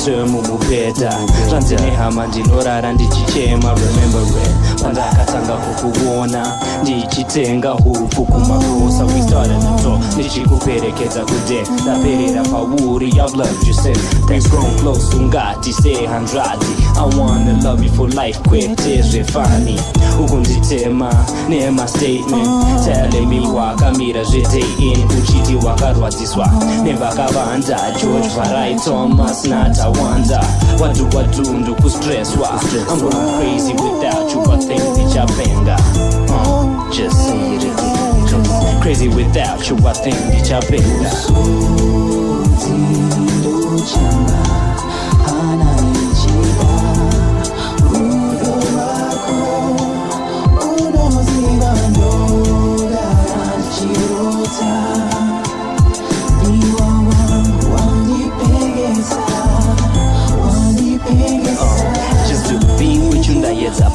Mumubeta Ranzini hama ndinorara ndichichema remember it Pandakatanga kukuona ndichitenga huku kumakosa We started to talk ndichikuperekeza kude Ndaperera pauri I've loved you since Things grown close ungati say handrati I wanna love you for life kwetezve fani Ukunditema nema statement Telling me wakamira zve in Uchiti wakarwadziswa nevakavanda George Varai Thomas Natawanda Wadu ndukustresswa I'm going crazy without you but think ndichapenga Just say it again Crazy without you I think ndichapenga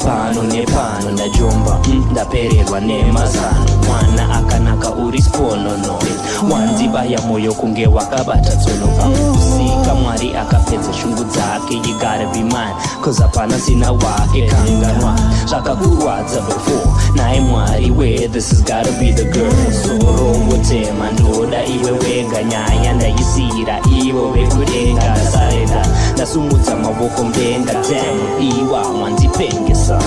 Pano nepano ndajomba ndapererwa nemazano mwana akanaka uri spono no wandibaya moyo kunge wakabata tsono pamusika mwari akapedza shungu dzake you gotta be mine cause apana sina wake kanganwa zvakakurwadza before naye mwari where this has gotta be the girl sorongotema ndoda iwe wega nyaya ndaisira ivo vekudenga ndasarenda ndasumudza mavoko mudenga damn iwa wandipengesa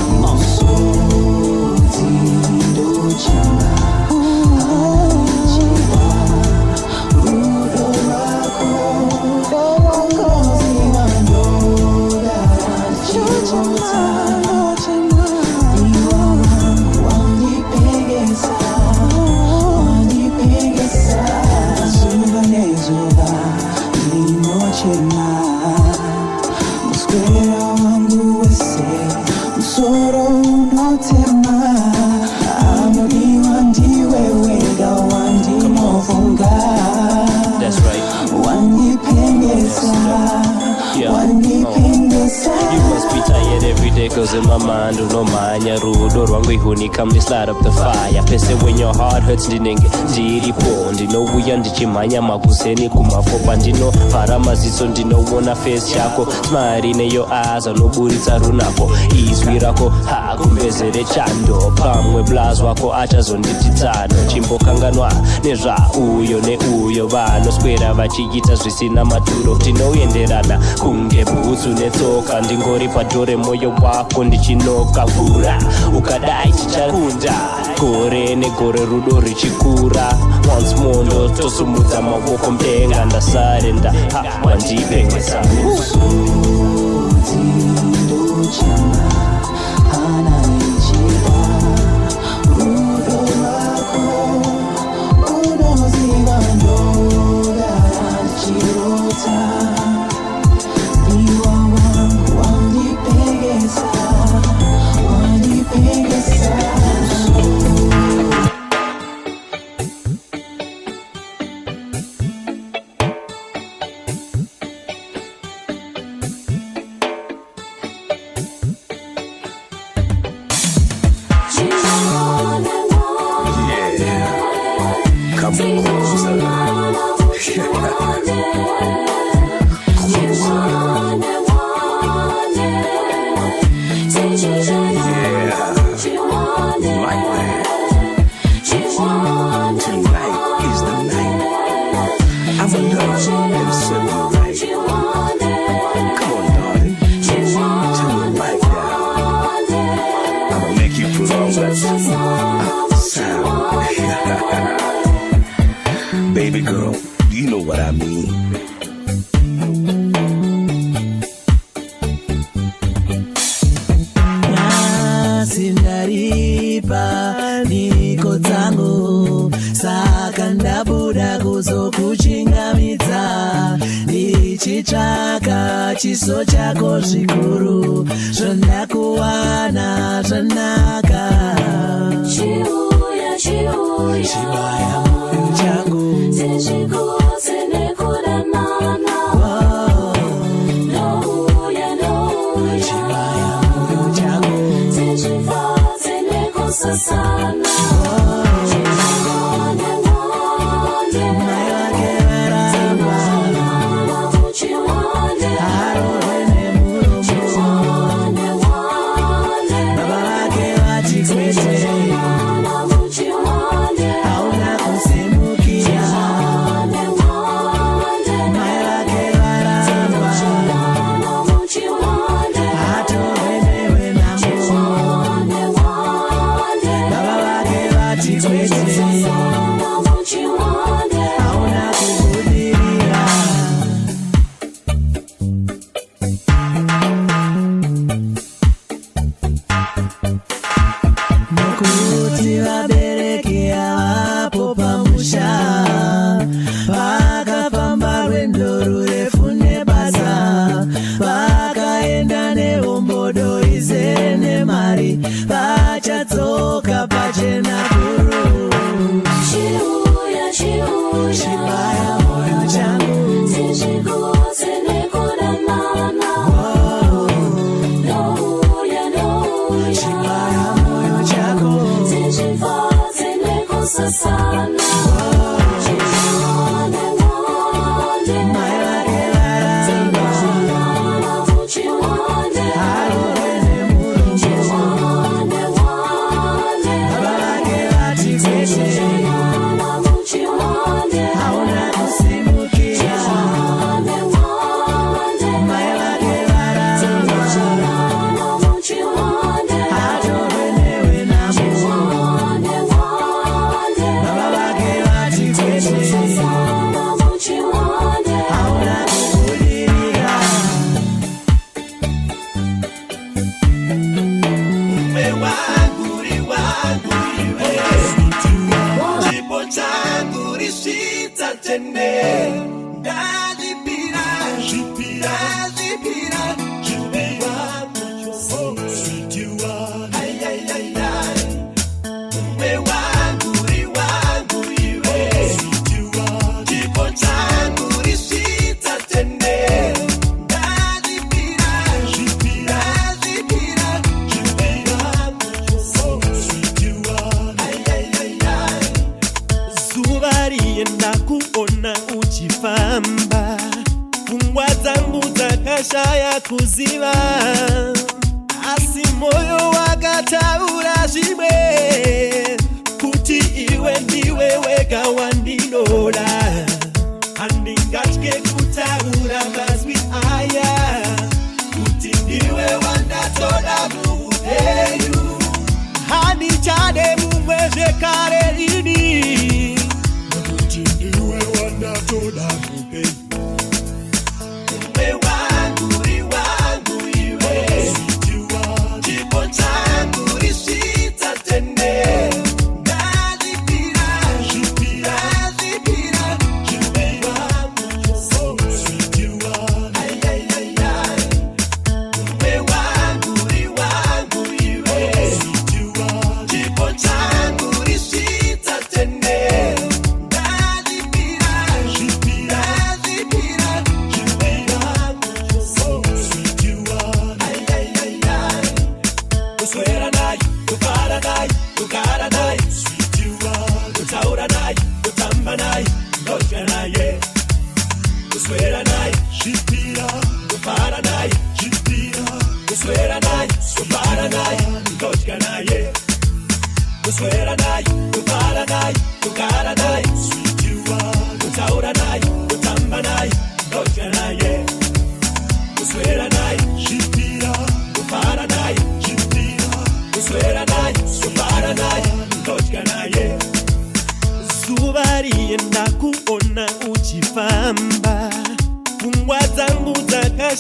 Cause in my mind unomanya rudo rwangu ihunika mnislight up the fire pese when your heart hurts ndinenge ndiripo ndinouya ndichimhanya makuseni kumafopa ndinovhara maziso ndinowona face yako smari neyo eyes anoburitsa runako izwi rako hakumbezere chando pamwe blaz wako achazonditi tsano chimbokanganwa nezvauyo neuyo vanoswera vachiita zvisina maturo tinoenderana kunge bhutsu netsoka ndingori padhore moyo wako ndichinoka vhura ukadai tichakunda gore negore rudo richikura once more ndotosumudza mavoko mudenga ndasarenda wandipengesa Baby girl, you know what I mean. Sindaripa niko Tango saka ndabuda kuzokuchingamidza ndichitsvaka chiso chako zvikuru zvandakuwana zvanaka chibaya moyo changu no Shaya kuziva asi moyo wakataura zvimwe kuti iwe ndiwe wega wandinoda handingatye kutaura mazwi aya kuti ndiwe wandatoda muupenyu handichade mumwe zvekare ini kuti ndiwe wandatoda muupenyu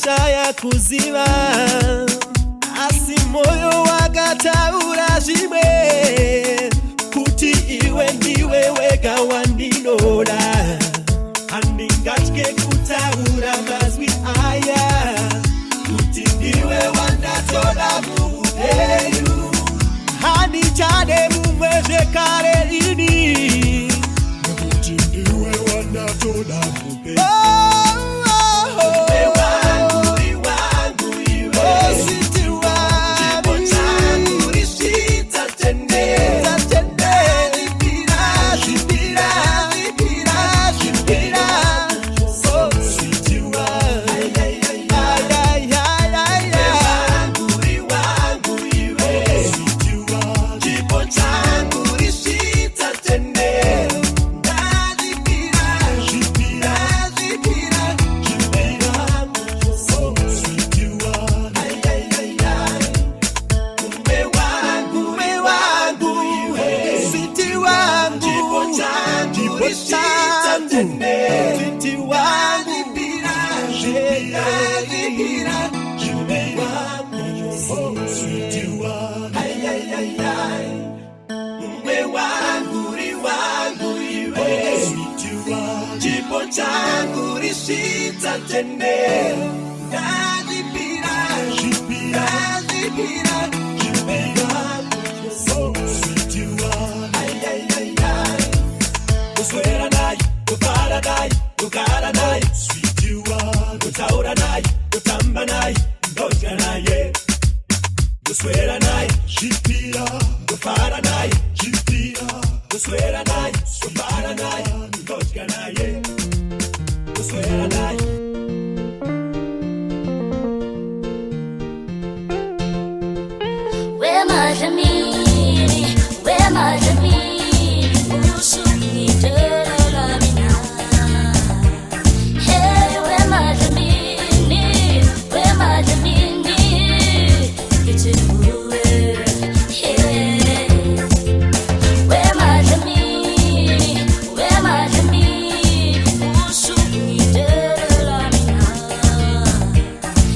Shaya kuziva asi moyo wakataura zvimwe kuti iwe ndiwe wega wandinoda handingatye kutaura mazwi aya kuti ndiwe wandatoda muupenyu handichade mumwe zvekare ini kuti ndiwe wandatoda muupenyu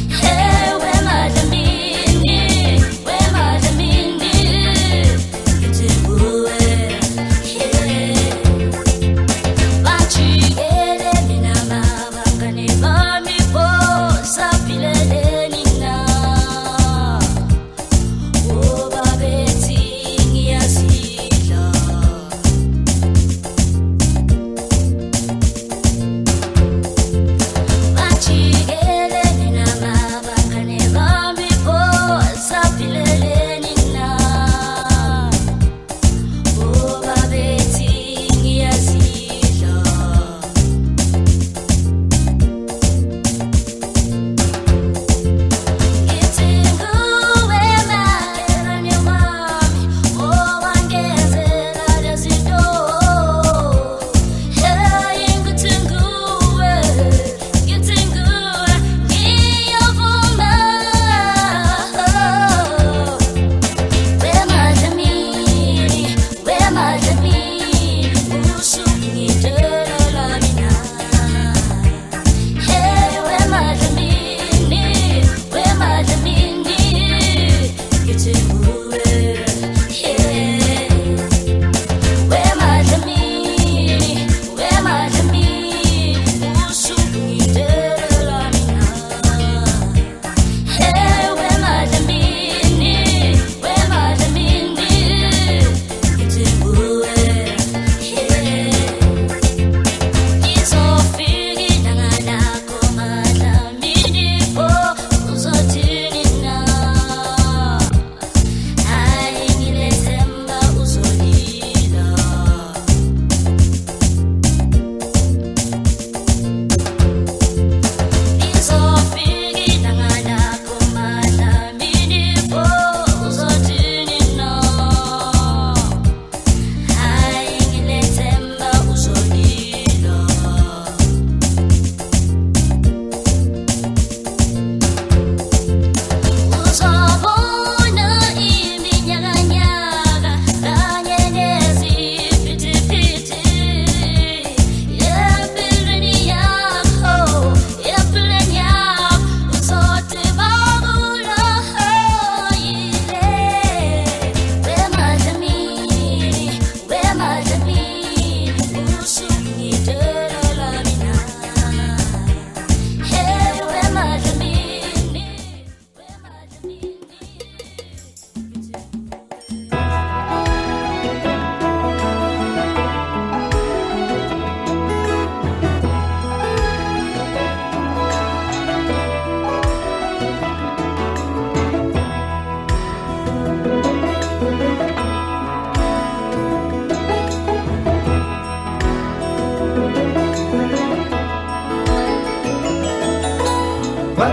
Hey, where my Jamini?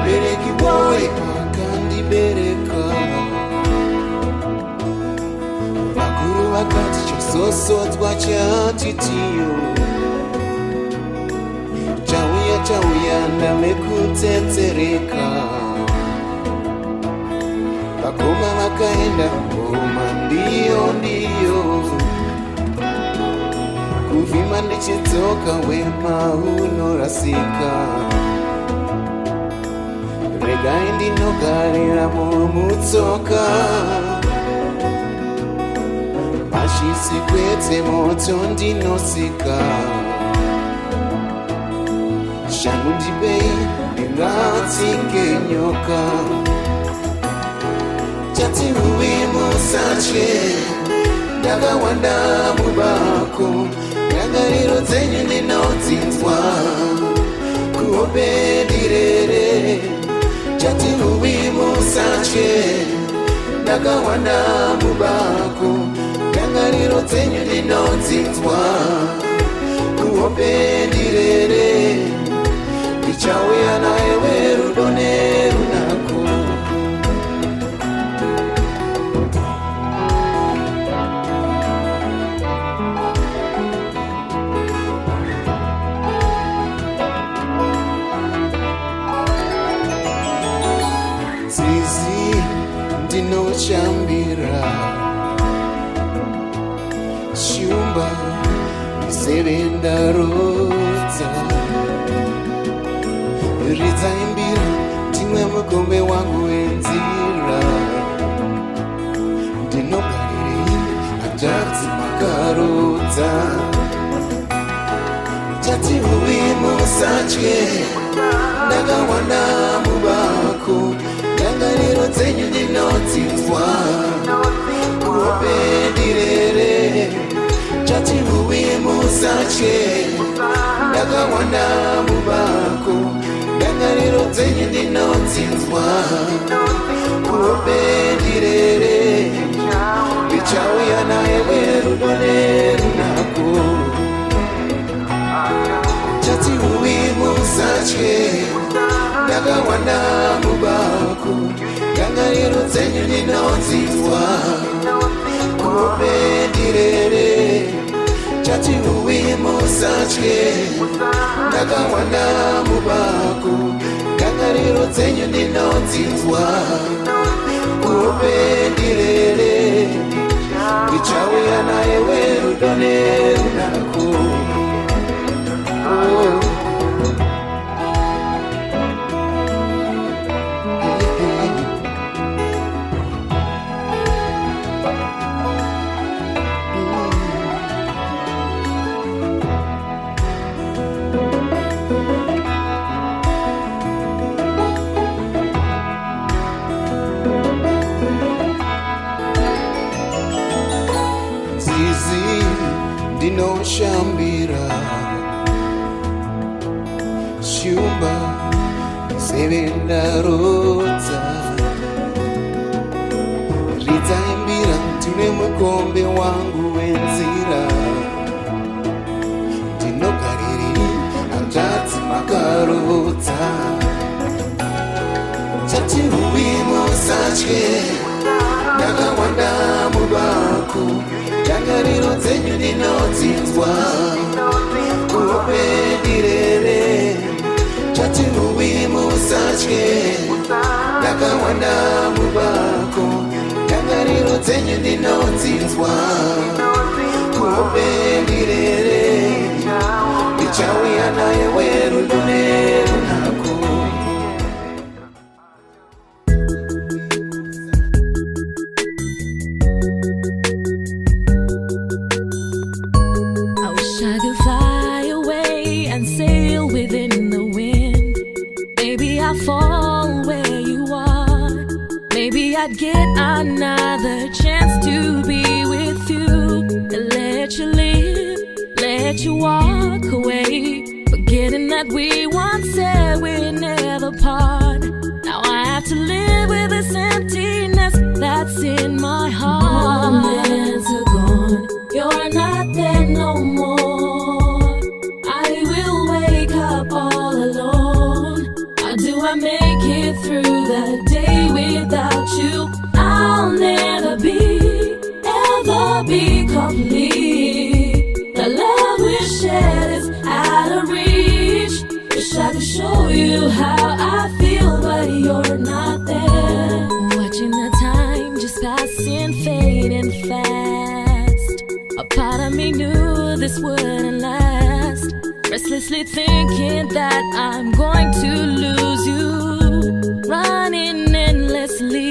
vabereki voye vakandibereka. Vakuru vakati chososodzwa chatitiyo, chauya ndame kutsetsereka. Vakoma vakaenda ngoma ndiyo, kuvhima ndichidzoka wema unorasika. Regai ndinogarira mumutsoka, mashisi kwete moto ndinosika. Shangu ndipei ndingatsinge nyoka. Chati uimusache ndakawanda mubako, ndangariro dzenyu ndinodzinzwa kuhope ndirere. Chati uimusache ndakawanda mubako, ndangariro dzenyu ndinodzinzwa kuhope ndirere. Ndichauya naye rudo nerunako. Zizi ndinoshambira, shumba sevendarodza. Ridzaimbira timwe mukombe wangu wenzira. Ndinogarirei hanzvadzi makarodza. Chati uimusatye ndakawanda mubako, ndangariro dzenyu ndinodzinzwa kuhope ndirere. Chati uimusatye ndakawanda mubako, ndangariro dzenyu ndinodzinzwa kuhope ndirere. Ndichauya naye rudo nerunako. Chati uimusatye ndakawanda mubako, ndangariro dzenyu ndinodzinzwa kuhope ndirere. Chati uimusatye ndakawanda mubako, ndangariro dzenyu ndinodzinzwa kuhope ndirere. Ndichauya naye rudo nerunako. Zizi ndinoshambira, shumba sevendarodza. Ridzaimbira tine mukombe wangu wenzira. Ndinogarirei hanzvadzi makarodza. Chati uimusatye ndakawanda mubako, ndangariro dzenyu ndinodzinzwa kuhope ndirere. Chati uimusatye ndakawanda mubako, ndangariro dzenyu ndinodzinzwa kuhope ndirere. Ndichauya naye rudo nerunako. Fall where you are. Maybe I'd get another chance to be with you, and let you live, let you walk away, forgetting that we once said we'd never part. Now I have to live with this emptiness that's in my heart. Moments are gone, you're not there no more. I will wake up all alone. How do I make it it through the day without you. I'll never ever be complete. The love we shared is out of reach. Wish I could show you how I feel, but you're not there. Watching the time just passing, fading fast. A part of me knew this wouldn't last. Restlessly thinking that I'm going to lose you. Running endlessly.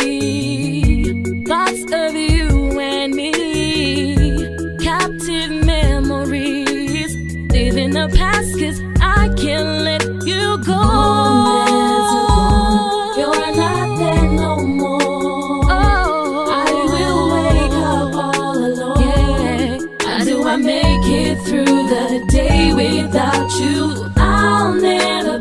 Thoughts of you and me. Captive memories. Live in the past, 'cause I can't let you go. You're not there no more. Oh, I will wake up all alone. Yeah. How do I make it through the day without you? I'll never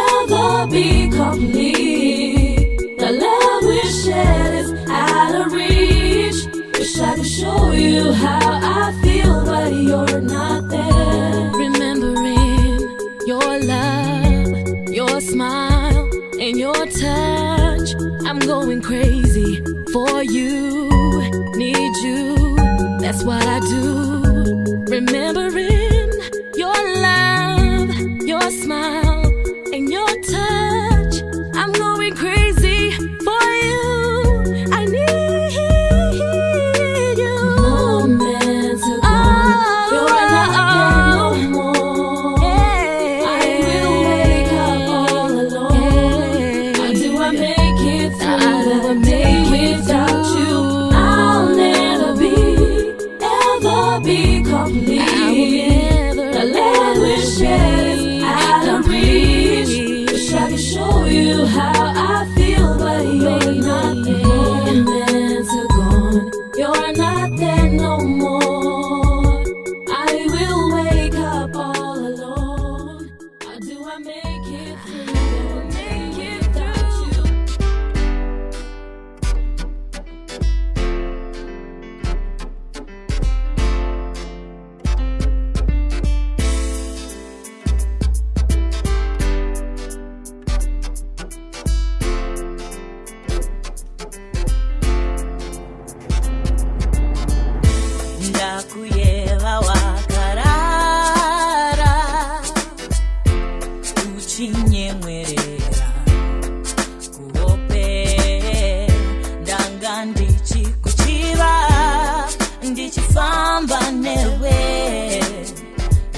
ever be complete. The love we shared is out of reach. Wish I could show you how I feel, but you're not there. Remembering your love, your smile, and your touch. I'm going crazy for you. Need you, that's what I do. Remembering your love, your smile, and your touch. I'm going crazy for you. I need you. Moments ago, you're not there no more. Yeah. I will wake up all alone. How do I make it through the day without you? I'll never ever be complete. The love we share is out of reach. Wish I could show you how I feel, but you're not there. Moments are gone, you're not there no more. I will wake up all alone. How do I make it through? Make it without you. Ndakuyeva wakarara uchinyemwerera kuhope ndanga ndichikuchiva ndichifamba newe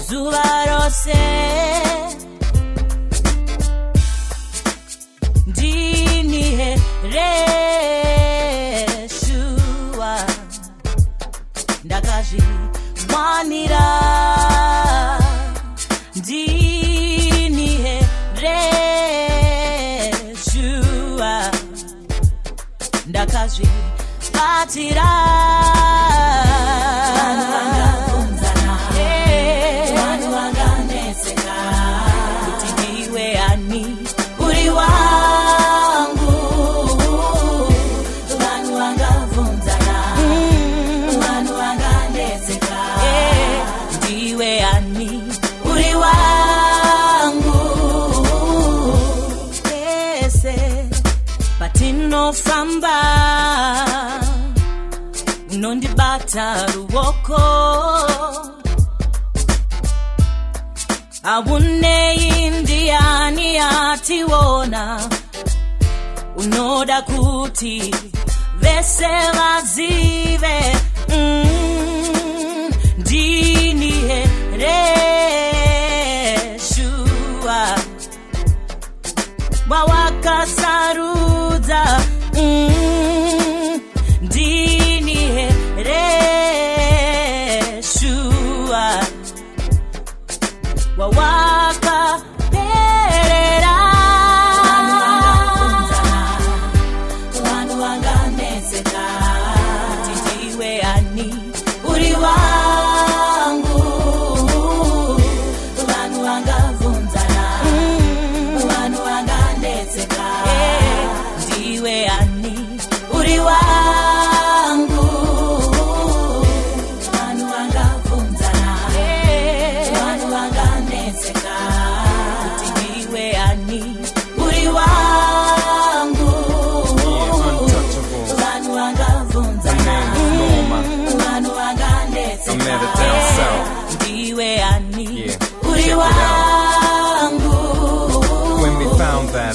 zuva rose ndinihereshua ndakazviwanira ndinihereshua ndakazvibatira vanhu vanganetseka kuti ndiwe ani uri wangu. Vanhu vangabvunzana, vanhu vanganetseka ndiwe ani uri wangu. Pese patinofamba unondibata ruoko, aunei ndiani ationa, unoda kuti vese vazive ndinihereshua wawakasarudza ndinihereshua wawakaperera. Vanhu vanganetseka kuti ndiwe ani uri wangu. Vanhu vangabvunzana, vanhu vanganetseka ndiwe ani uri wangu. Vanhu vangabvunzana, vanhu vanganetseka kuti ndiwe ani uri wangu.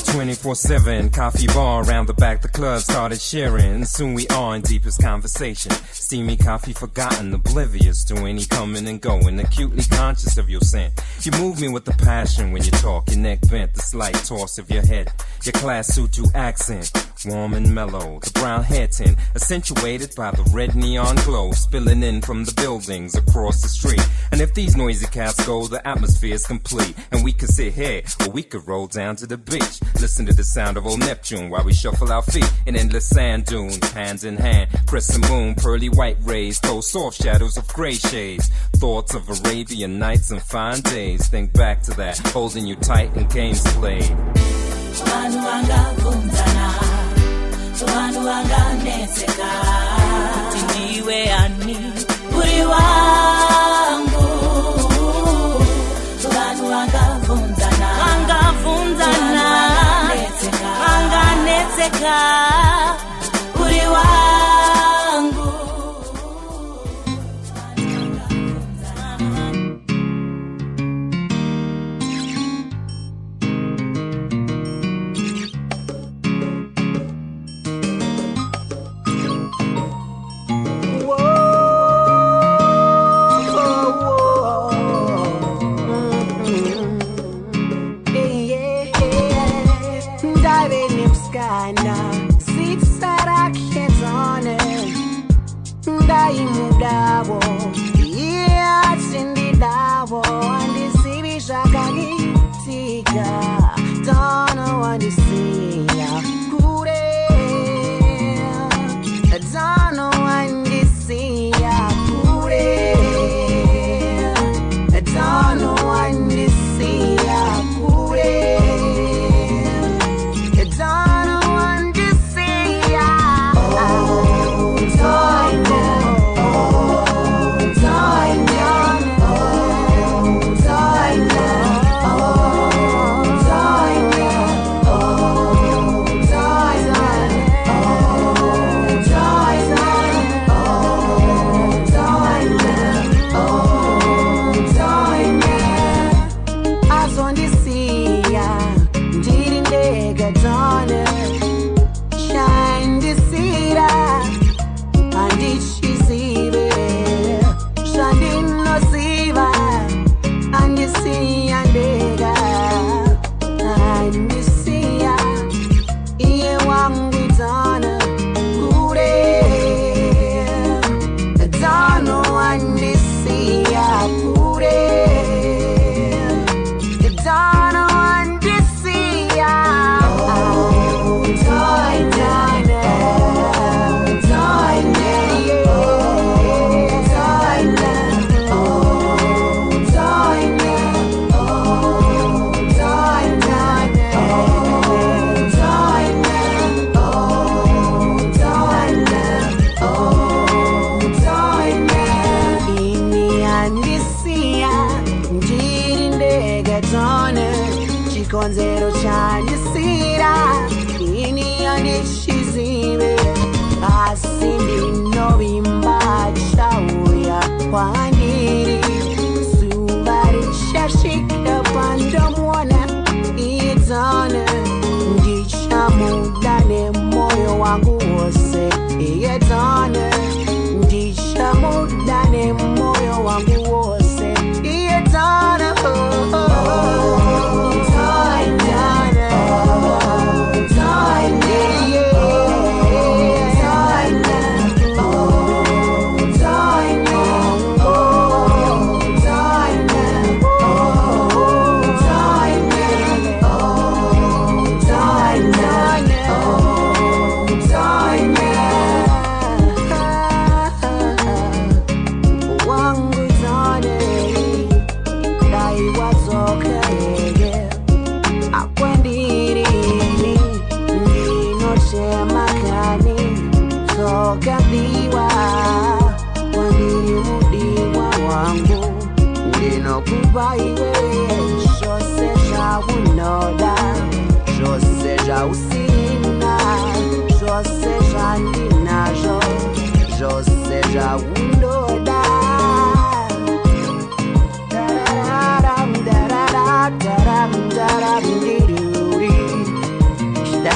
24/7 coffee bar around the back. The club started sharing. Soon we are in deepest conversation. Steamy coffee forgotten, oblivious to any coming and going. Acutely conscious of your scent. You move me with the passion when you talk. Your neck bent, the slight toss of your head. Your class suit you accent, warm and mellow. The brown hair tint accentuated by the red neon glow spilling in from the buildings across the street. And if these noisy cats go, the atmosphere is complete. And we could sit here or we could roll down to the beach. Listen to the sound of old Neptune while we shuffle our feet in endless sand dunes, hands in hand. Crescent moon, pearly white rays, those soft shadows of gray shades. Thoughts of Arabian nights and fine days. Think back to that, holding you tight and games played. Vanhu vangabvunzana, vanhu vanganetseka, kuti ndiwe ani uri wangu. Vanhu vangabvunzana, vanganetseka, uri wangu.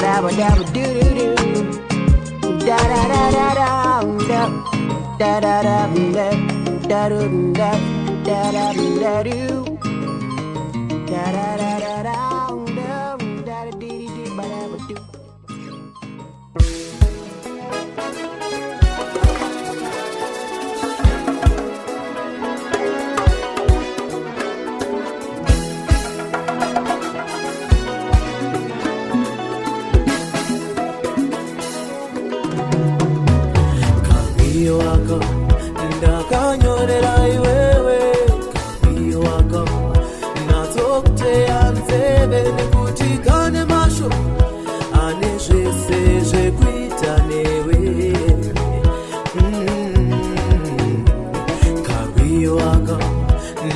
dabba dabba do do do. Da da da da da da da da da da da da da da da da do. Da da da da da da da dee dee ba dabba do. Waka ndakanyorera iwewe kabiyo waka natokteya nzeve nekuti kane masho ane zvese zvekuita newe kabiyo waka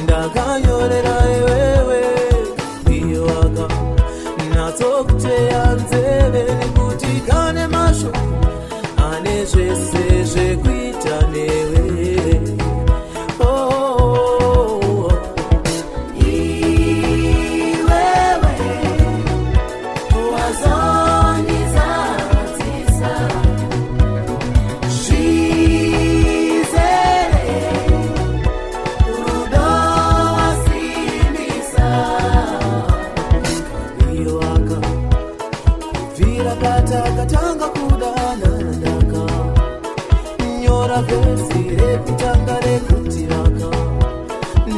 ndakanyorera iwewe kabiyo waka natokteya nzeve nekuti kane masho ane zvese zvekuita newe. Iwewe wazondizadzisa zvizere rudo wasimbisa kabiyo waka kubvira patakatanga kudana vesi rekutanga rekutiraka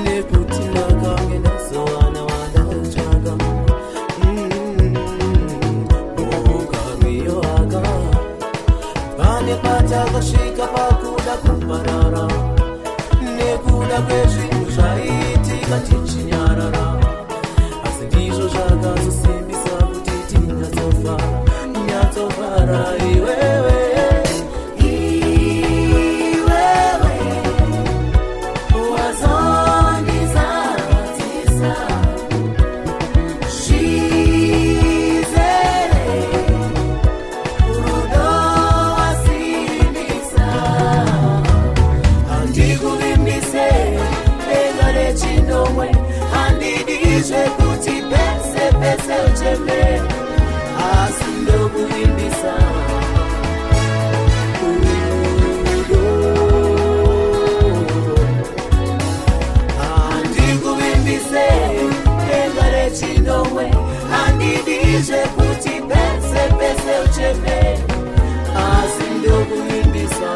nekutiraka ngenazovana wadachaga ukamiyo aka pane patakasvika pakuda kuparara nekuda kwezvinhu zvaitika tichinyarara asi ndizvo zvakazosimbisa kuti tinyatsofara iwewe kuti pese pese ucheme asi ndokuimbisa handikuvimbise denga rechinomwe handidizve kuti pese pese ucheme asi ndokuimbisa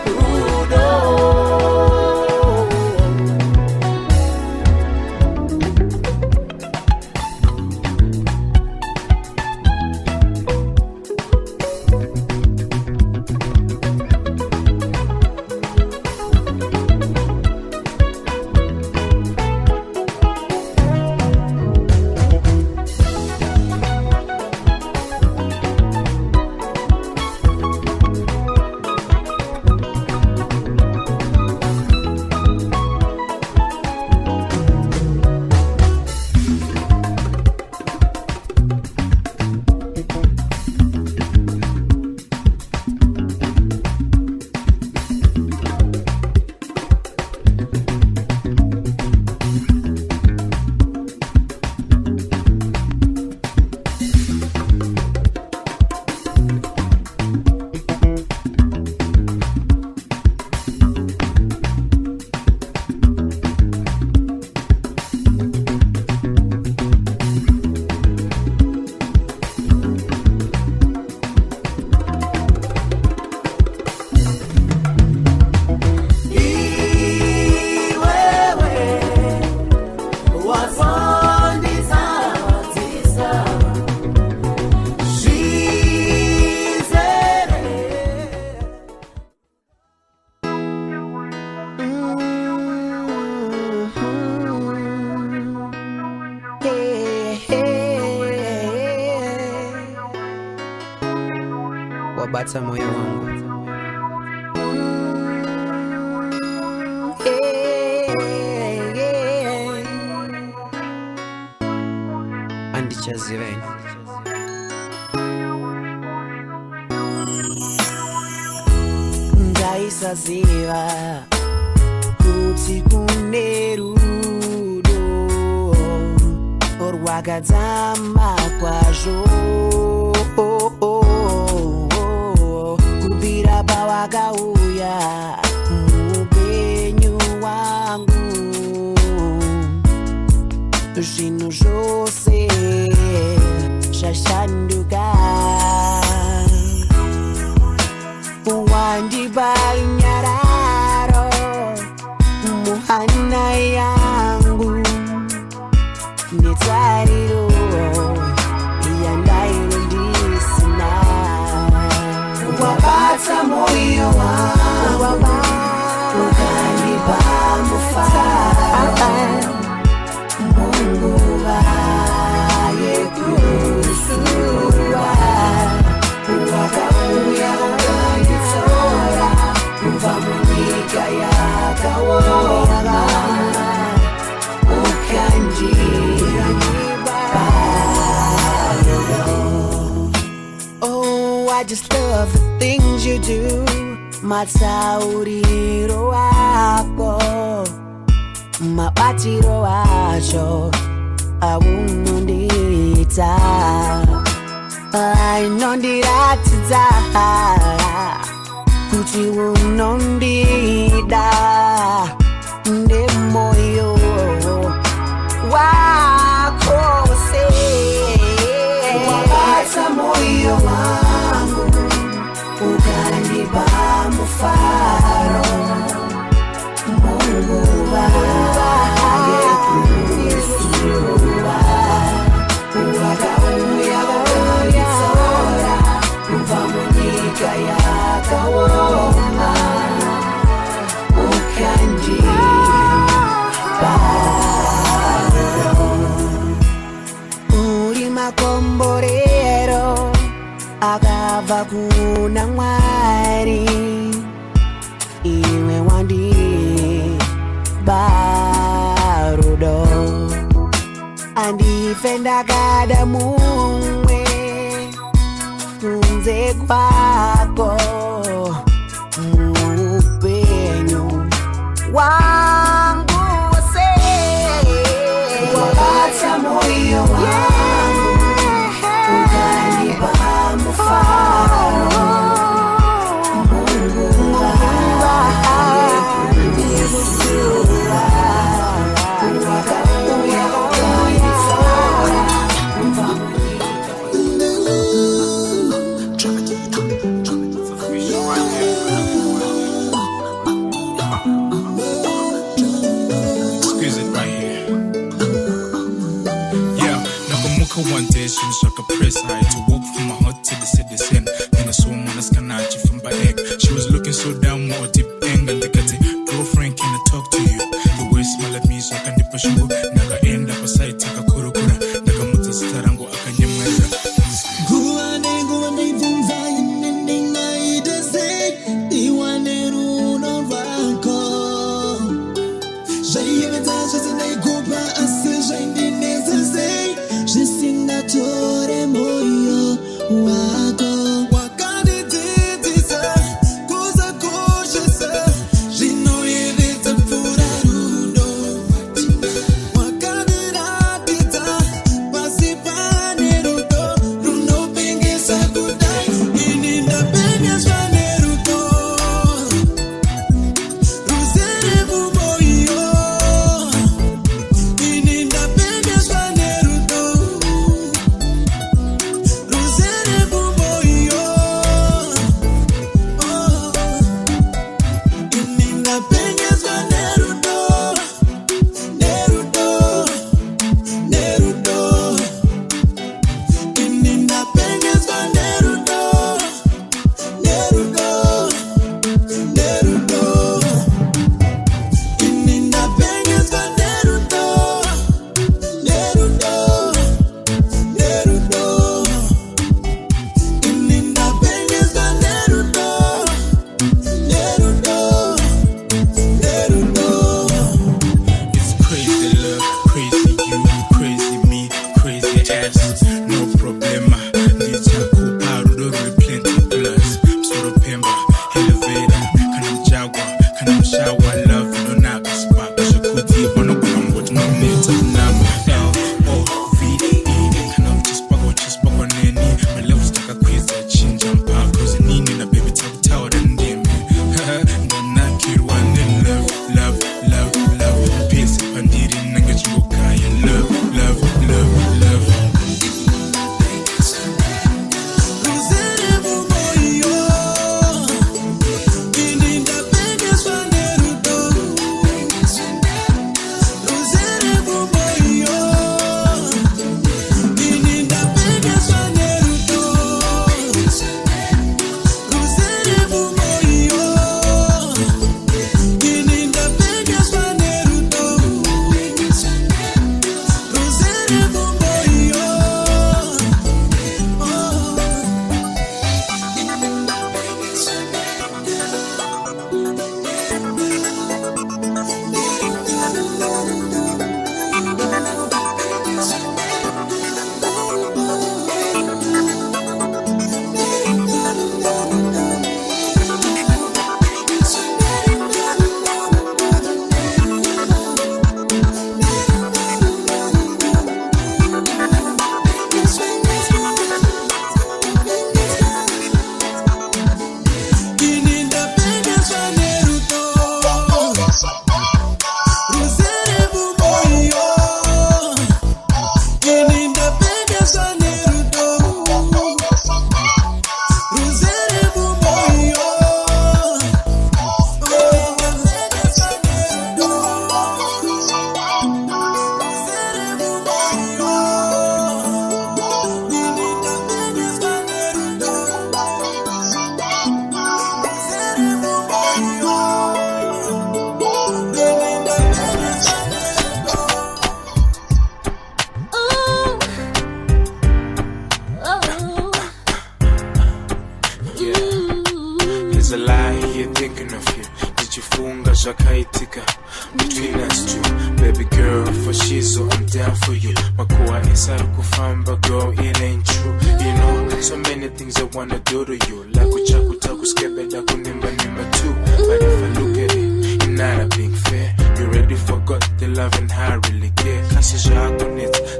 rudo. Wabata moyo wangu andichazireni ndaisaziva kuti kune rudo wakadzama kwazvo kubvira pawakauya muupenyu wangu zvinhu zvose zvashanduka wandipa runyararo muhana yangu netariro yandairondisina wabata moyo wangu ukandipa mufaro munguva yekusuwa wakauya ukanditora kubva munyika yakaoma Oh, I just love the things you do. Matsauriro wako, mabatiro acho awunondita ainondiratidza kuti unondida nemoyo wako se wabata moyo wangu ukandipa mufaro munguva yekusuwa wakauya wakanditsora kubva munyika yakaoma ukandipa uri makomborero akabva kuna Mwari iwe wandipa rudo andife ndakada mumwe kunze kwako muupenyu wangu wose wabata moyo wangu ukandipa mufaro munguva yekusuwa wakauya wakanditsora kubva one day she was like a press. I had to walk from my heart to the city center. Then I saw one as Kanachi from Baek. She was looking so down, more deep anger. And they got it, girlfriend, can I talk to you? The way you smell at me, so I can dip a shoe. Naga end up a side, take a kurukura. Naga muta starango, I can yamara. Guane, Vunzayin, and I say, Iwane Runa Vanko. Jayavitajas and I go by a session in Nezazay. Tore moyo wako wakandititisa kuza kushesa there's a lie here thinking of you. Did you funga zvakaitika between us two? Baby girl, for shizo, I'm down for you. Makuwa isari kufamba, girl, it ain't true. You know, so many things I wanna do to you. Like uchakuta kuskebeda kunimba nimba too. But if I look at it, you're not a big fair. You already forgot the love and how I really care.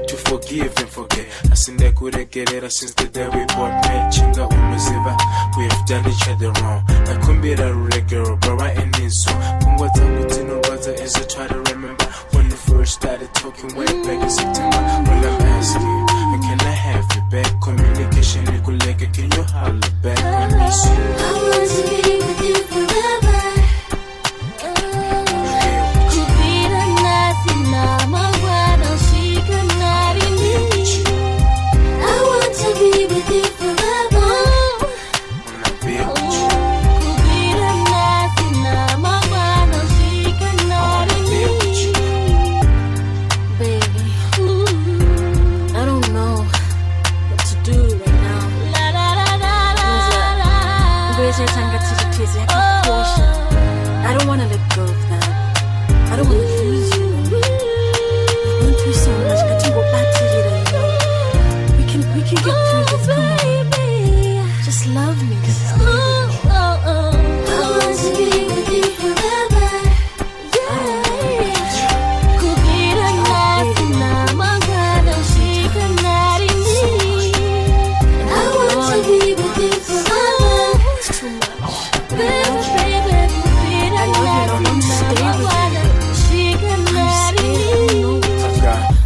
To forgive and forget. I seen that could get it since the day we bought me. Chinga umaziva, we have done each other wrong. I couldn't be that regular, but right in this song. Pungwa tangu tino rata as I try to remember when we first started talking way back in September. Well, I'm asking, can I have you back? Communication, can you holler back? I miss you. I want to be with you forever. I don't want to let go of that. I don't want to lose you. We've gone through so much. I can go back to you, you know. We can get through this. Come on. Just love me. Just stay with me. I want to be with you forever. Could be the last and I'm gonna she can not in me. I want to be with you forever. It's too much. Baby.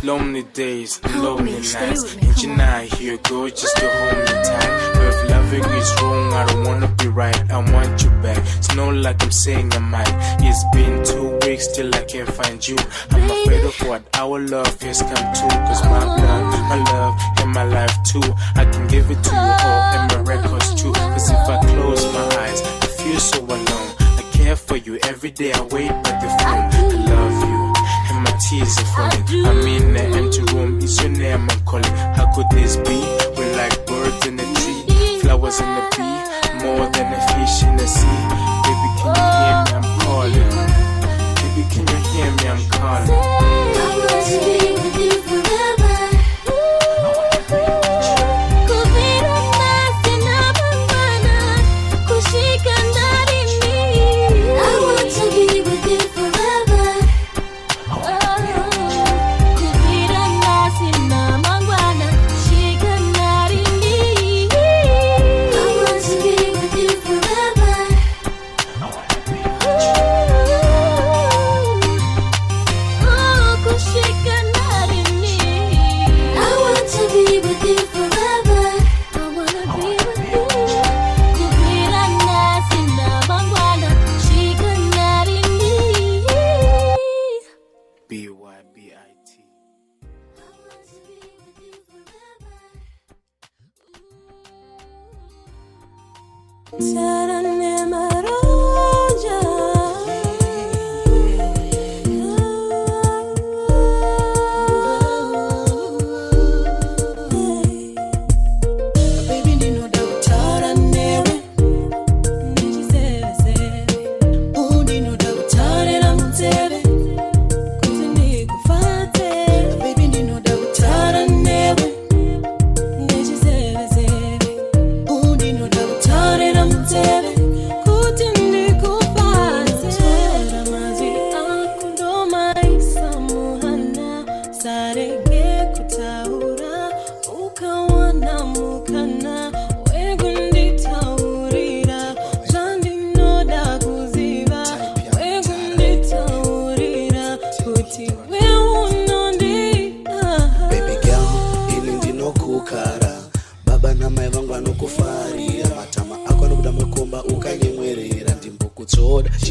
Lonely days, lonely nights. And you're not here, girl, just to hold me tight. But if loving is wrong, I don't wanna be right. I want you back. It's not like I'm saying I might. It's been 2 weeks, still I can't find you. I'm afraid of what our love has come to. Cause my blood, my love, and my life too. I can give it to you all, and my records too. Cause if I close my eyes, I feel so alone. I care for you every day, I wait by the phone. I love you. My tears are falling. I'm in the empty room. It's your name I'm calling. How could this be? We're like birds in a tree, flowers in the bee, more than a fish in the sea. Baby, can you hear me? I'm calling. Baby, can you hear me? I'm calling. I want to be with you forever. Could be the last and I'm kushika ndani me. I want to be with you forever.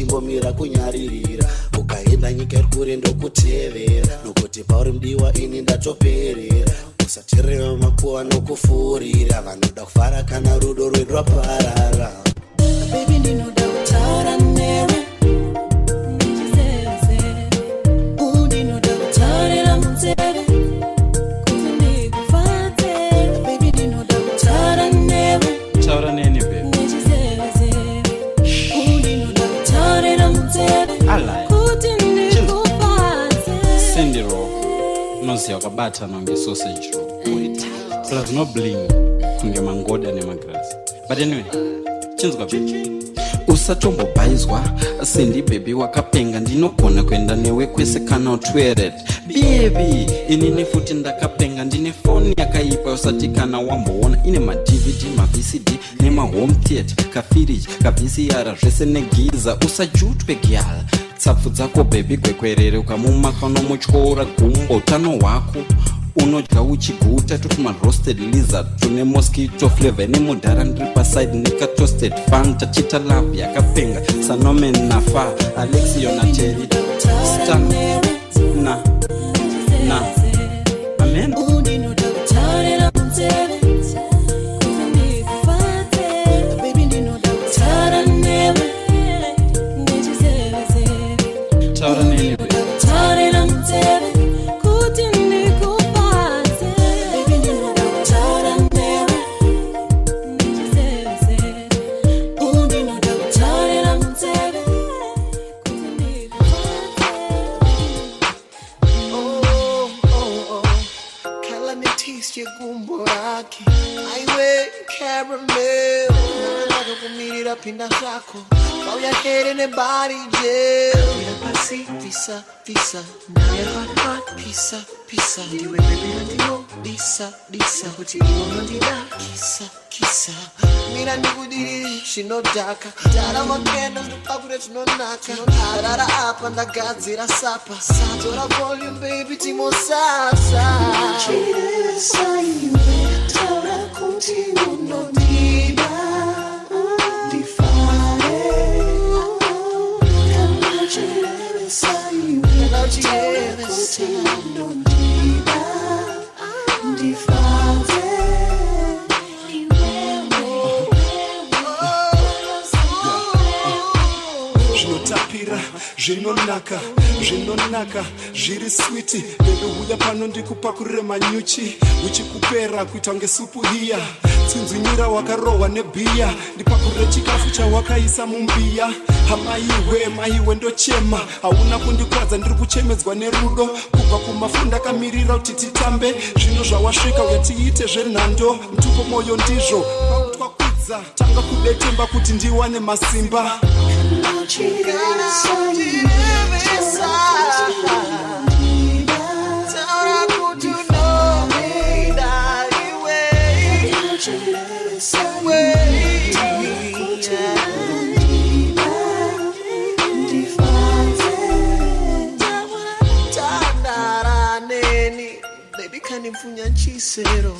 chimbomira kunyaririra ukaenda nyika iri kure ndokutevera nokuti pauri mudiwa ini ndatoperera usateerera makuva nokufurira vanoda kufara kana rudo rwedu rwaparara. Baby ndinoda kutaura newe Wabata nonge sausage roll. Plus no bling. Kunge mangoda ne magrasi. But anyway, chinzwa baby. Usatombo baizwa sendi baby wakapenga ndinogona kwenda newe kwese kana utweret baby inini futi ndakapenga ndine phone yakaipa usati kana wamboona ine ma DVD ma VCD ne ma home theater ka fridge ka VCR zvese negiza usajutwe gyal tsapfu dzako baby kwekwerere ukamumaka nomutyora gumbo utano hwako unodya uchiguta tuti ma roasted lizard tune mosquito flavor ne mudhara ndiri paside nika toasted fanta chita love yakapenga sanomen nafa Alexio na Tiri Stan na amen pinda zako Pauya kere ne body jail Mira pasi, pisa, pisa Never hot, pisa, pisa Ndiwe baby nandiyo, disa, disa Kuti iwo nandida, kisa, kisa Mira ndikudiri, shinodaka Tara makendo, ndipakure tunonaka Tarara apa, ndagadzira sapa Tora volume baby, timo sasa Chile saiwe, taura kuti unondida Zvinonaka, zviri switi Bebe huya pano ndikupakurire manyuchi Uchikupera kuita unge supu hiya Tsinzinyira wakarohwa nebhiya Ndipakurire chikafu chawakaisa mumbiya Maiwe ndochema Hauna kundikwadza ndiri kuchemedzwa nerudo Kubva kumafunda kamirira kuti titambe Zvino zvawasvika uyatiite zvenhando Mtuko moyo ndizvo Pautwakudza Tanga kudetemba kuti ndiwane masimba Kanimfunya nchisero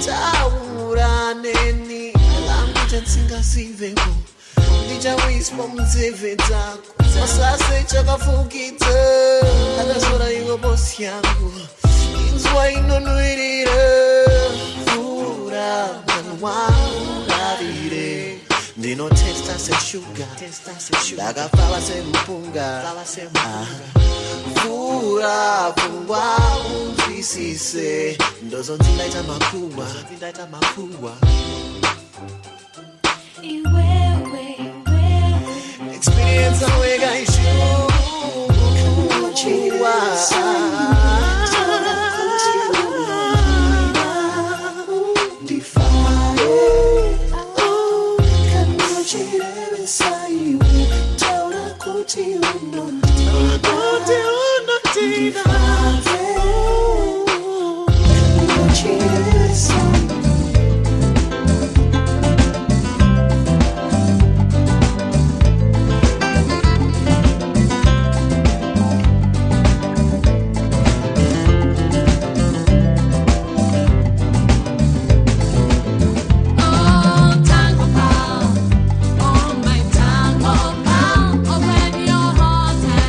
Taura neni Language nsingasivemo Ndichawispa munzeve dzako Masase chakafukita Akasora iwe bosi yangu Inzwa inonuirira Fura Mwanwaravire Ndino testa se sugar Ndakafala se mpunga Fura Pungwa Unzwisise Ndozo ndindaita makuwa Experience awega ishu Tango, oh my tango, open your heart and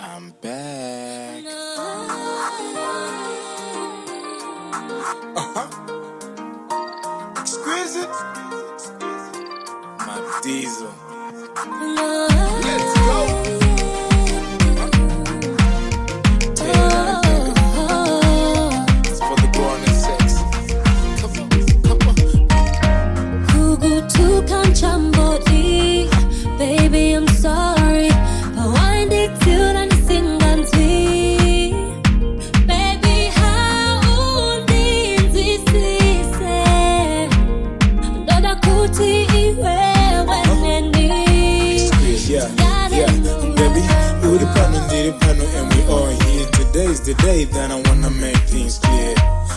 I'm back. Exquisite. My diesel. Let's go. It's for the born and sex. Come on. Kugu tukam chambodi, baby I'm sorry. But wind it till I'm singing to baby how undinzi sise. Doda kuti iwe weneni. Yeah, baby, uri pano ndiri pano and we all here. Today's the day that I wanna make things clear.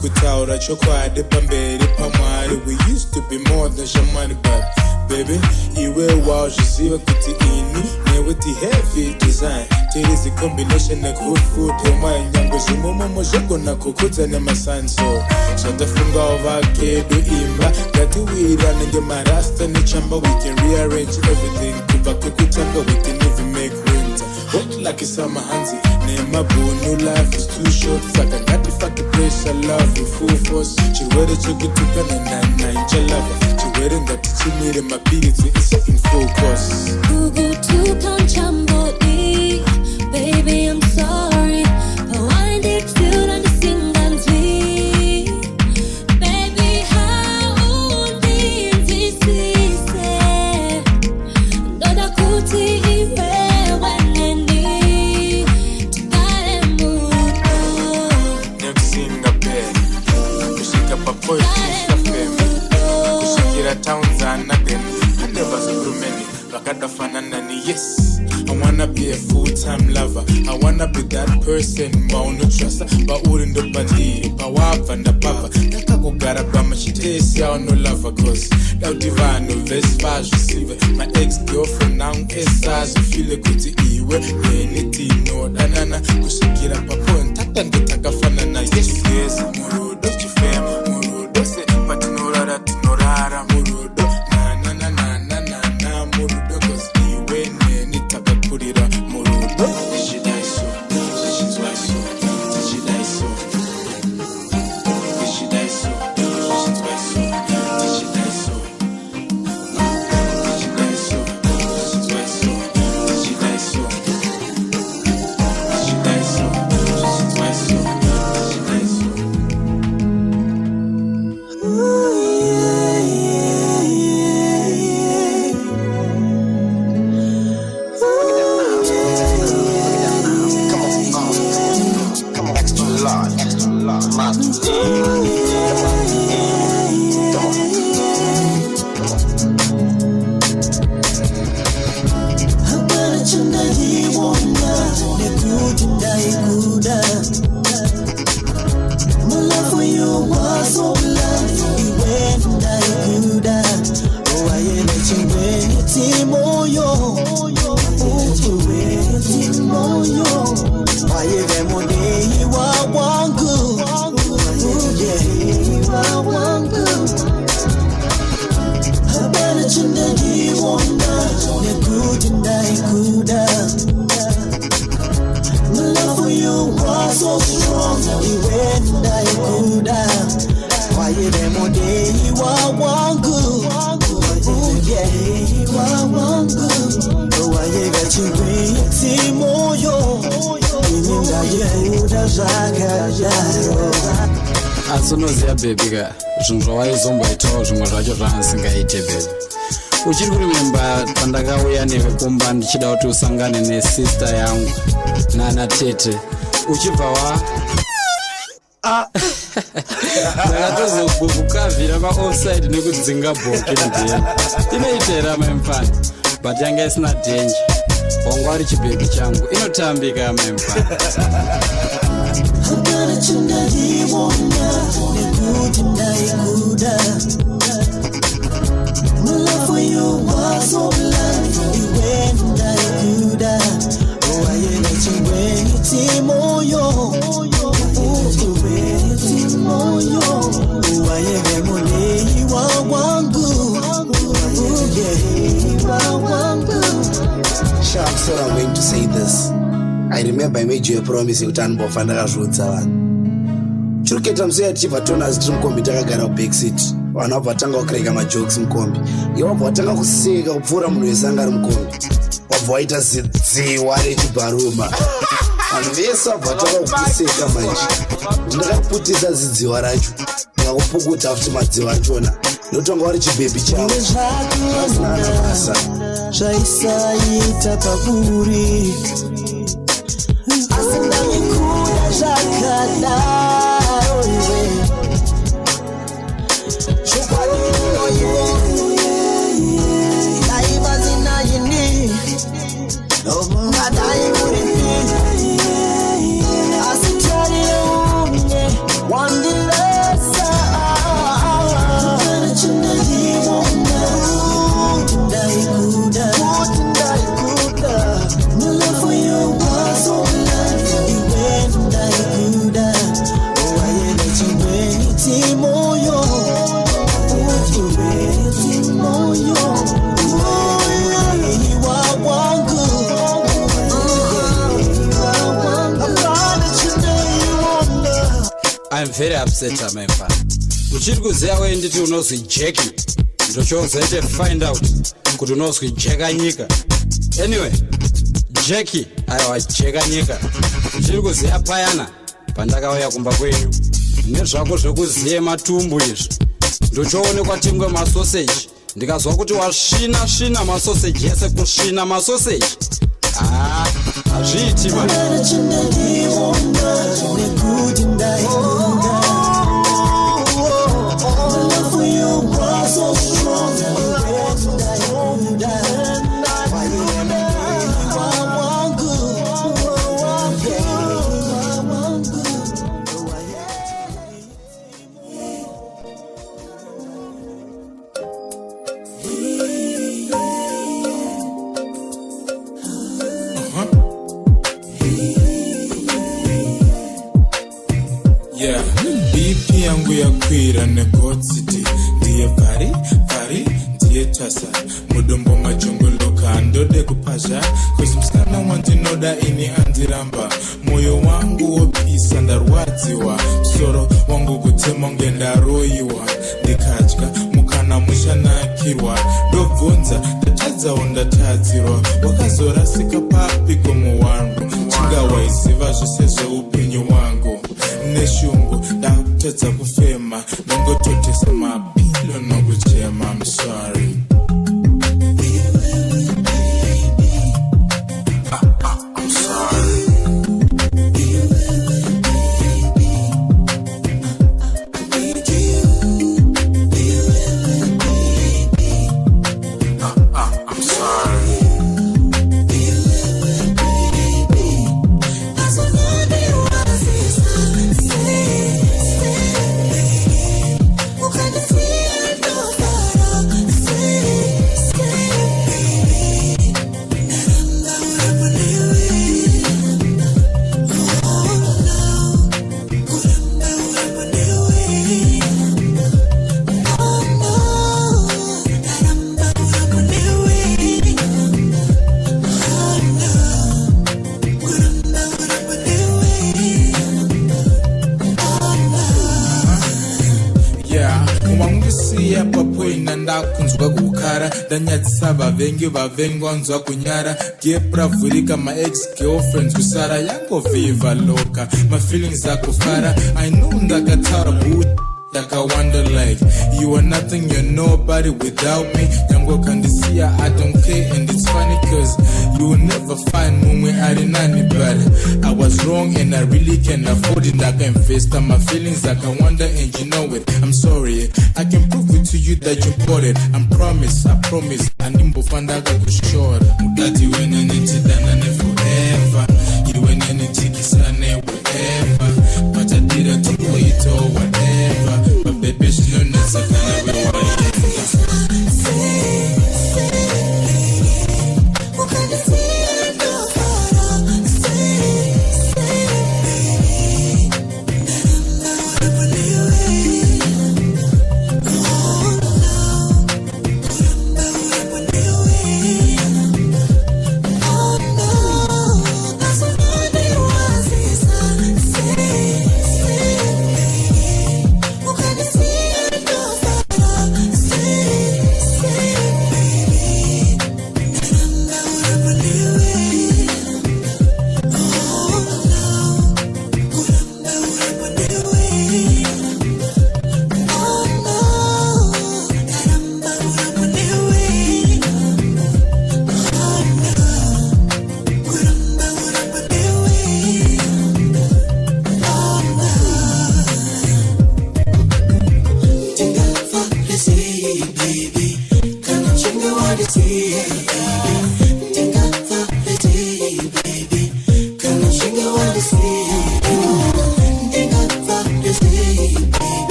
Kutaura chokwadi pamberi pamwari. We used to be more than shamani, but baby, iwe wow shiziva kuti ini newiti heavy design. Tiri's a combination of good food homa nyango zimomo zhego na kukudza nemasan. So tafunga ovakedu imba ngati wira nenge marasta nechamba. We can rearrange everything kubva kwekutanga. We can even make winter hot like a summer hanzi. Nemabunu life is too short. Saka ngati fake pressure love with full force. Chirwere chokutukana na nanja lava. Chirwere ngati chimire mapiriti isa in full course. Kugutukam chambodi, baby I'm sorry. But wind it till I'm singing to baby how undinzi sise. Doda kuti iwe weneni. Tukare mudo. Never seen a bed. Kushika papoy kushika femi. Kushikira towns and nothing. I never saw many. Vakada fanana ni yes. I wanna be a full-time lover. I wanna be that person mauno trust. Ba urindo bandiri, ba wavanda papa. Taka kugara bama shitesi ya no lover. Cause now divano verse fast receiver. My ex-girlfriend now esas. Feel a kuti iwe. Anything no danana. Kushikira papo ntata ndetaka fanana. Yes, yes. Murudo chifem. Murudo se patinorara tinorara. Murudo na na na na na na. Murudo cause iwe neni taka kurira. Murudo shidaiso. Shitwaiso. Shidaiso. Shidaiso. Shitwaiso. Shidaiso. Shidaiso. Shitwaiso. Shidaiso. Shidaiso. Shitwaiso. Shidaiso. Asonoziya baby ka zvinhu zvawaizomboitawo zvimwe zvacho zvaandisingaite baby. Uchiri kurimemba pandakauya newe kumba ndichida kuti usangane nesister yangu nana tete uchibva wa ndakatozokukavhira pa-offside nekudzinga bhoke ndeni inoitera maimfani but yanga isina danger. Wanga wari chibhebi changu inotambika maimfani. I'm going to say this. I I remember I made you a promise kuti anobva ndakazviudza vanhu. Chirikuita musi yatichibva tonasi tiri mukombi takagara kubackseat. Vanhu vabva vatanga kukreka majokes mukombi. Iwe wabva watanga kuseka kupfuura munhu wese anga ari mukombi. Wabva waita zidziwa rechibharuma. Vanhu vese vabva vatanga kukuseka manje. Ndakakuputisa zidziwa racho. Ndakakupukuta futi madziwa achona. Ndotanga wari chibhebi chavo. Asinana basa. Zvaisaita paburi. Asi ndangikuda zvakadaro iwe. Chokwadi inoiwe. Daiva zinayini. Ngadai uripi. Asi tarire umye. Wandilesa. I'm very upset, my fan. Uchiri kuziva weinditi unozwi Jackie. Ndochozoite find out kuti unozwi Jeka nyika. Anyway, Jackie aiwa Jeka nyika. Uchiri kuziva payana pandakauya kumba kwenyu. Nezvako zvekuziye matumbu izvi. Ndochoonekwa timwe masoseji. Ndikazwa kuti wasvina masoseji yese kusvina masoseji. Hazviiti man. Yeah, BP yangu ya kwira negotsiti. Ndiye vari, ndiye tasa. Mudombo majongoloka ndode kupasha. Cause mskana wantinoda ini andiramba. Moyo wangu wopisa ndarwadziwa. Soro wangu kutema ngendaroiwa. Ndikatya mukana mushanakirwa. Ndobvunza ndatadzawo ndatadzirwa. Wakazorasika papi komo wangu. Chingawaisiva zvose zveupenyu wangu. Neshungu ndakutadza kufema. Ndangototesa mapilo nokuchema. I'm sorry. I'm sorry. I'm sorry. Ndakunzwa kukara ndanyadzisa vavengi wanzwa kunyara gepravhurika my ex girlfriends kusara yangovhivha loka my feelings akufara I know ndakataura good Wonder like you are nothing, you're nobody without me. Yango kandisia, I don't care, and it's funny cause you will never find Mumwe arinani, but I was wrong and I really can't afford it. I can face my feelings, I can wonder, and you know it. I'm sorry, I can prove it to you that you bought it. I promise. And imbofandaka kushora. Mudati wenene danane forever. You wenene tikisane whatever. But I didn't do it or whatever. But baby, she don't know that I will want it.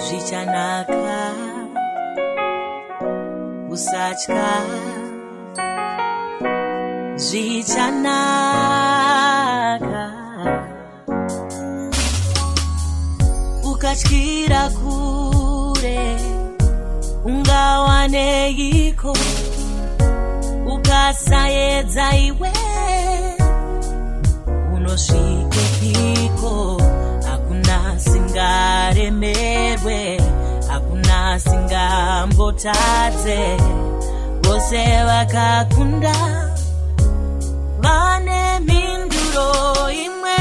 Zvichanaka, usatya. Zvichanaka, ukatyira kure, ungawaneiko, ukasaedza iwe, unosvikepiko. Hakuna singaremerwe, hakuna singambotadze, vose vakakunda vane minduro imwe.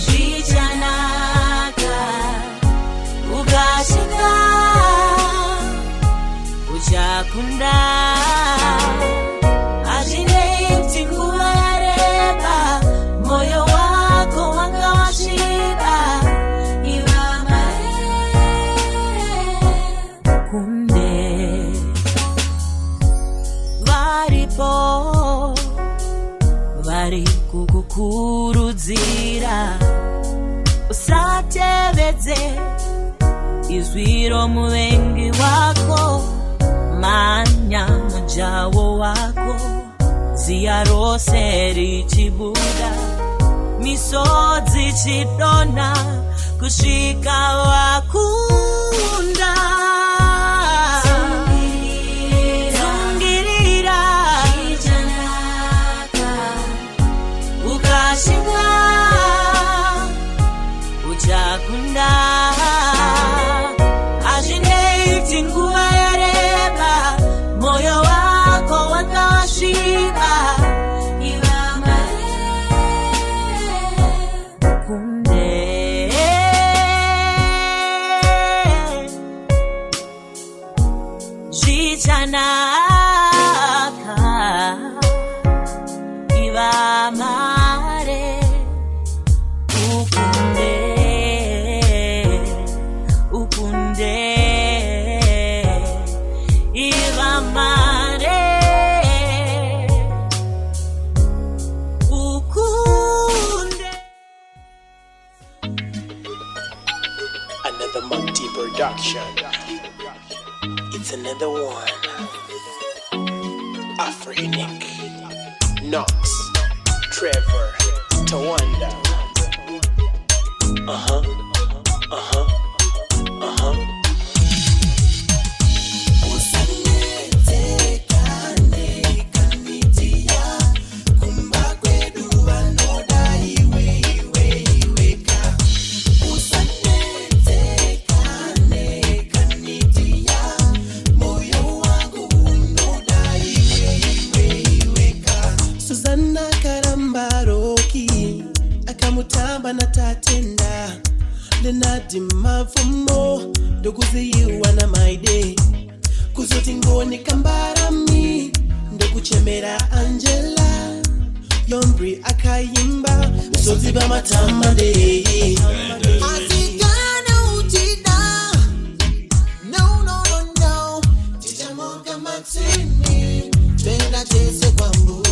Zvichanaka, ukashinga uchakunda. Hazvinei kuti nguva yareba, moyo wako wanga wasviba. Iva kunde varipo, vari kukukurudzira usatevedze izwi romuvengi wako. Manya mujawo wako, ziya rose richibuda, misodzi chidona, kusvika wakunda. Zungirira, ukashinga uchakunda. Hazvinei kuti nguva yareba, moyo wako wanga wasviba. Iva kunde zvichanaka. Iva mare ukunde. Iva mare ukunde. Another Mcdee production. It's another one. Afrounik, Knox, Trevor, Tawanda. Natatenda lenadima fomo ndokuziyiwa na my day kuzoti ngoni Kambarami ndokuchemera Angela Lombri akayimba uzoziba matamade. Asigana utida no no no no tijamoga matini twenda tese kwa mbuga.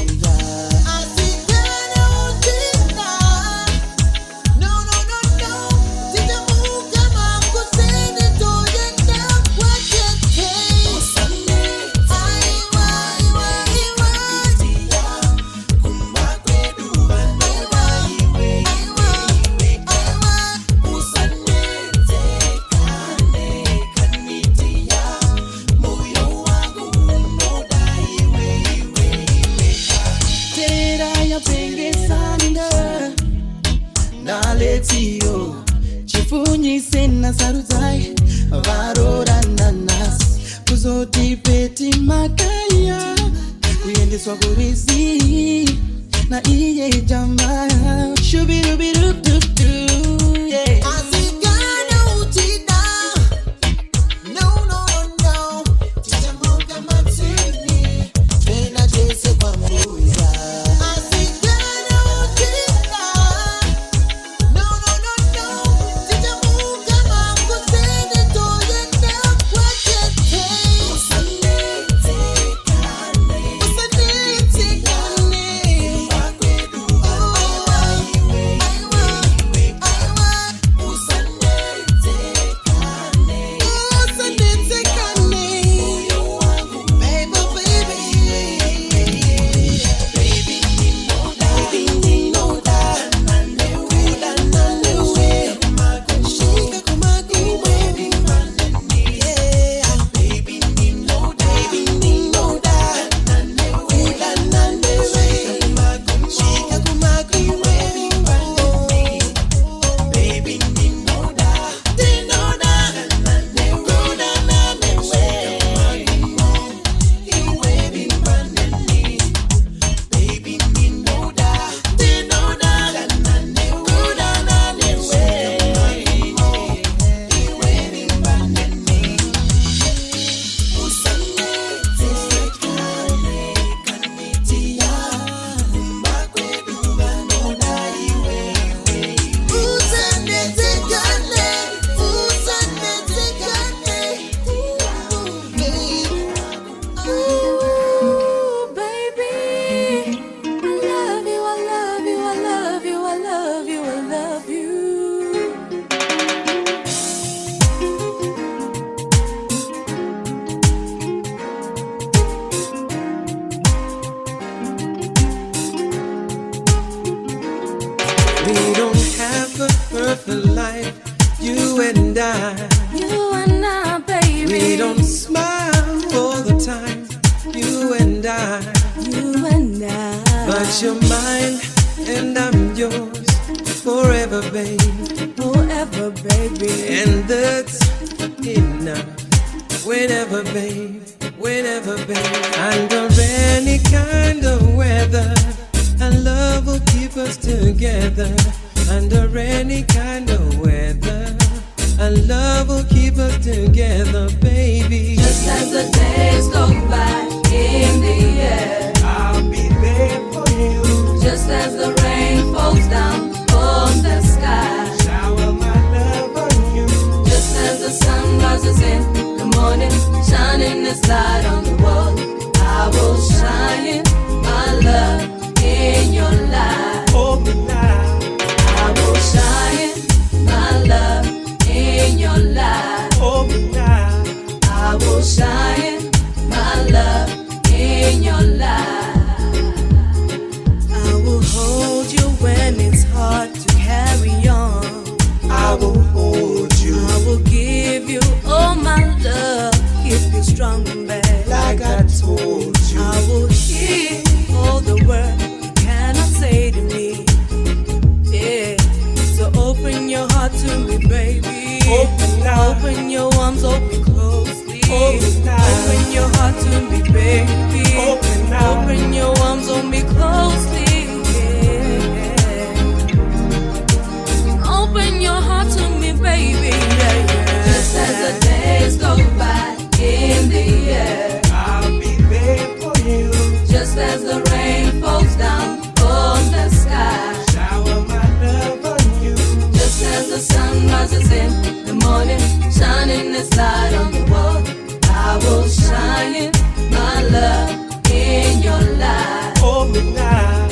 Chifunyise na saruzai varora nanas kuzoti peti makaya kuyendeswa kurizi na iye jamba shubirubirututu yeah. Asigana utida no no no tijamoga matini tena jese kwa mbuza. We don't have a perfect life, you and I. You and I, baby. We don't smile all the time, you and I. You and I. But you're mine and I'm yours forever, babe. Forever, baby. And that's enough. Whenever, babe. Whenever, babe. Under any kind of weather, our love will keep us together. Under any kind of weather, our love will keep us together, baby. Just as the days go by in the air, I'll be there for you. just as the rain falls down on the sky, shower my love on you. just as the sun rises in the morning, shining its light on the world, I will shine my love in your life. Hold me now. I will shine my love in your life. Hold me now. I will shine my love in your life. I will hold you when it's hard to carry on. I will hold you. I will give you all my love, keep you strong and bad. Like I told you. I will hear all the words you cannot say to me. Yeah, so open your heart to me, baby. Open now. Open your arms, open closely. Open now. Open your heart to me, baby. Open now. Open your arms on me closely. Yeah. Open your heart to me, baby. Yeah, yeah. Just as the days go by in the air, I'll be there for you. just as the rain falls down on the sky, Shower my love on you. just as the sun rises in the morning, shining its light on the world, I will shine my love in your life. Hold me now.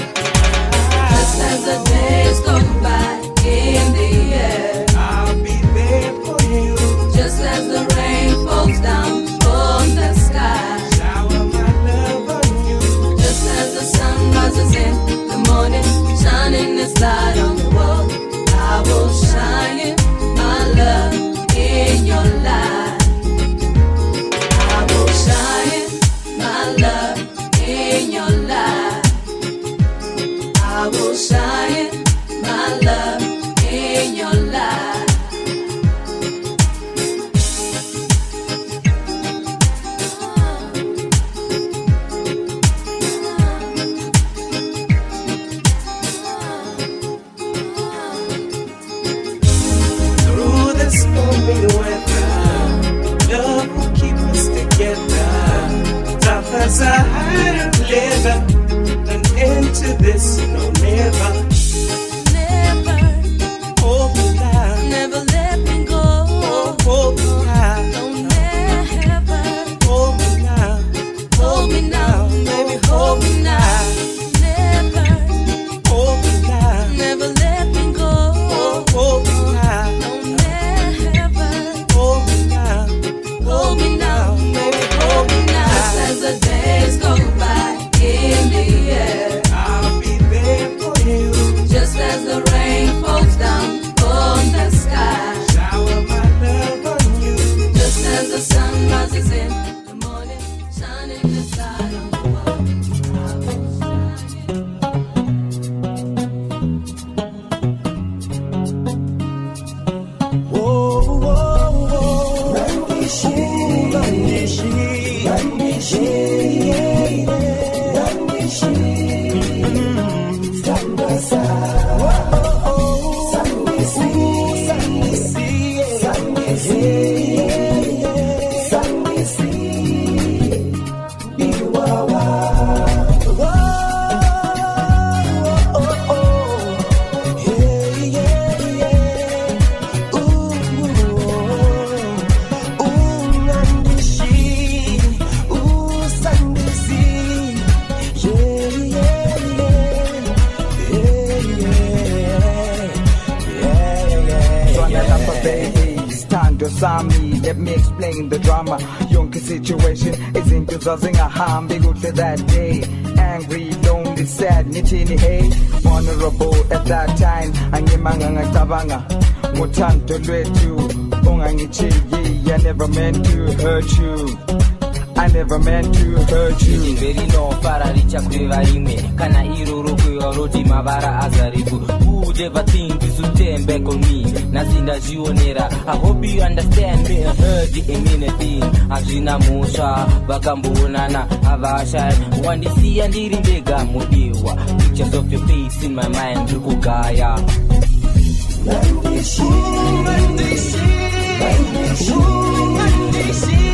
Just as the days go by in the air, I'll be there for you. just as the rain falls down on the sky, Shower my love on you. just as the sun rises in the morning, shining its light on the world, I will shine my love in your life. I will shine my love in your life. I will shine my love in your life. Through the stormy weather, love will keep us together. Tough as a hide of leather. An end to this, no never. Never, Hold me now. never let me go. Hold me now. No, never. Hold me now. Hold me now, baby, hold me now. Never, Hold me now. never let me go. Hold me now. No, never. Hold me now. Hold me now, baby, hold me now. Just as the days go by in the air, I'll be there for you. just as the rain falls down on the sky, Shower my love on you. just as the sun rises in the morning, shining the light on the world. Let me explain the drama. Yonke situation isn't causing a harm. Big to that day. Angry, lonely, sad, nitty hey. Vulnerable at that time angimanga ngacabanga ngothando lwethu ungangichiyi. I never meant to hurt you. I never meant to hurt you. Very long fararicha kuva imwe kana iroro kuyoroti mavara azaribu. Who never think this would turn back on me? Nazinda zionera. I hope you understand me. I heard the anything. Azina musha bakambonana avasha. Wandisi andiri mbega mudiwa. Pictures of your face in my mind kugaya. Mandishi, mandishi, mandishi, mandishi.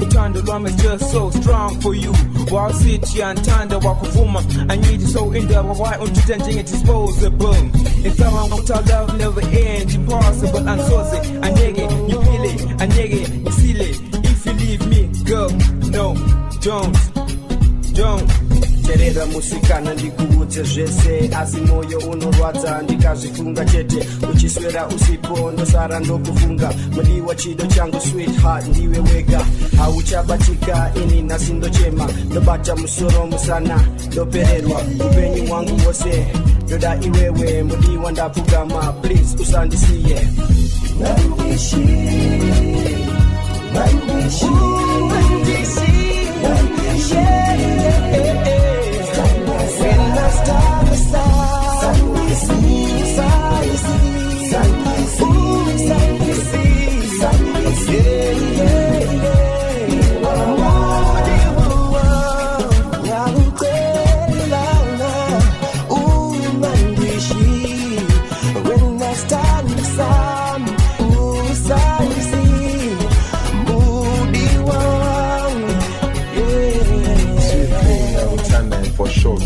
Utando lwami is just so strong for you. While sit ya ntanda wakuvuma, I need you so in the why untutanjing it disposable. If I want to love never end, impossible and saucy. Anyege, you feel it, anyege, you feel it. If you leave me, girl, no, don't. Terera musikana ndikuudze zvese asi moyo unorwadza ndikazvifunga chete uchiswera usipo ndosara ndokufunga mudiwa chido changu sweetheart ndiwe wega hauchabatika ini nhasi ndochema ndobata musoro musana ndopererwa upenyu hwangu hwose ndoda iwewe mudiwa ndapfugama please usandisiye. Mandishi, mandishi, mandishi, mandishi, when I start to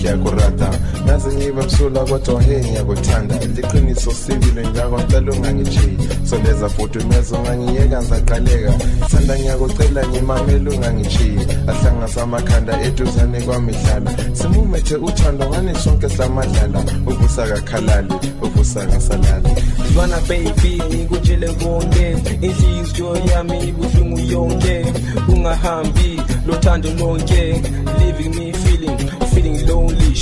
yakurata naze ngiba msula kodwa hey ngiyakuthanda liqiniso sibile ngakwancela ungangichiyi sondeza futhi mezo ngangiyeka ngizaqaleka sanda ngiyakucela ngimamela ungangichiyi ahlangasa amakhanda eduzane kwamihlala simumethe uthando ngani sonke samadlala uvusa kakhalali uvusa ngasalala Zwana baby ngikutshele konke inhliziyo yami ibuhlungu yonke ungahambi lothando lonke leaving me feeling lonely.